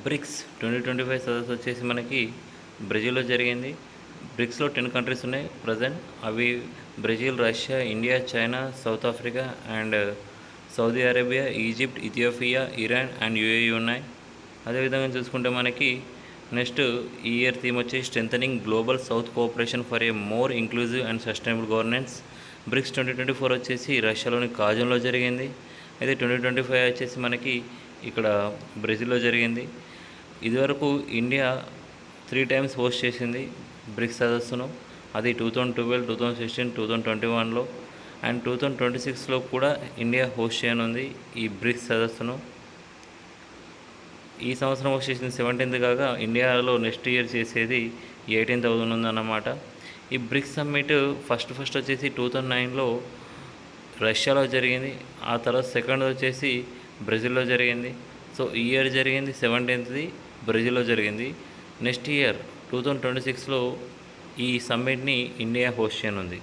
Bricks 2025 సదస్సు వచ్చేసి మనకి బ్రెజిల్లో జరిగింది. బ్రిక్స్లో 10 కంట్రీస్ ఉన్నాయి ప్రజెంట్. అవి Brazil, Russia, India, China, South Africa and Saudi Arabia, Egypt, Ethiopia, Iran and UAE ఉన్నాయి. అదేవిధంగా చూసుకుంటే మనకి నెక్స్ట్ ఈ ఇయర్ థీమ్ వచ్చి strengthening global south cooperation for a more inclusive and sustainable governance. BRICS 2024 వచ్చేసి రష్యాలోని కాజన్లో జరిగింది. అయితే 2025 వచ్చేసి మనకి ఇక్కడ బ్రెజిల్లో జరిగింది. ఇదివరకు ఇండియా 3 టైమ్స్ హోస్ట్ చేసింది బ్రిక్స్ సదస్సును. అది 2012, 2016, 2021లో అండ్ 2026లో కూడా ఇండియా హోస్ట్ చేయనుంది ఈ బ్రిక్స్ సదస్సును. ఈ సంవత్సరం హోస్ట్ చేసింది 17th కాగా ఇండియాలో నెక్స్ట్ ఇయర్ చేసేది 18th అవుతుందన్నమాట. ఈ బ్రిక్స్ సమ్మిట్ ఫస్ట్ వచ్చేసి 2009లో రష్యాలో జరిగింది. ఆ తర్వాత సెకండ్ వచ్చేసి బ్రెజిల్లో జరిగింది. సో ఈ ఇయర్ జరిగింది 17th బ్రెజిల్లో జరిగింది. నెక్స్ట్ ఇయర్ 2026లో ఈ సమ్మిట్ని ఇండియా హోస్ట్ చేయనుంది.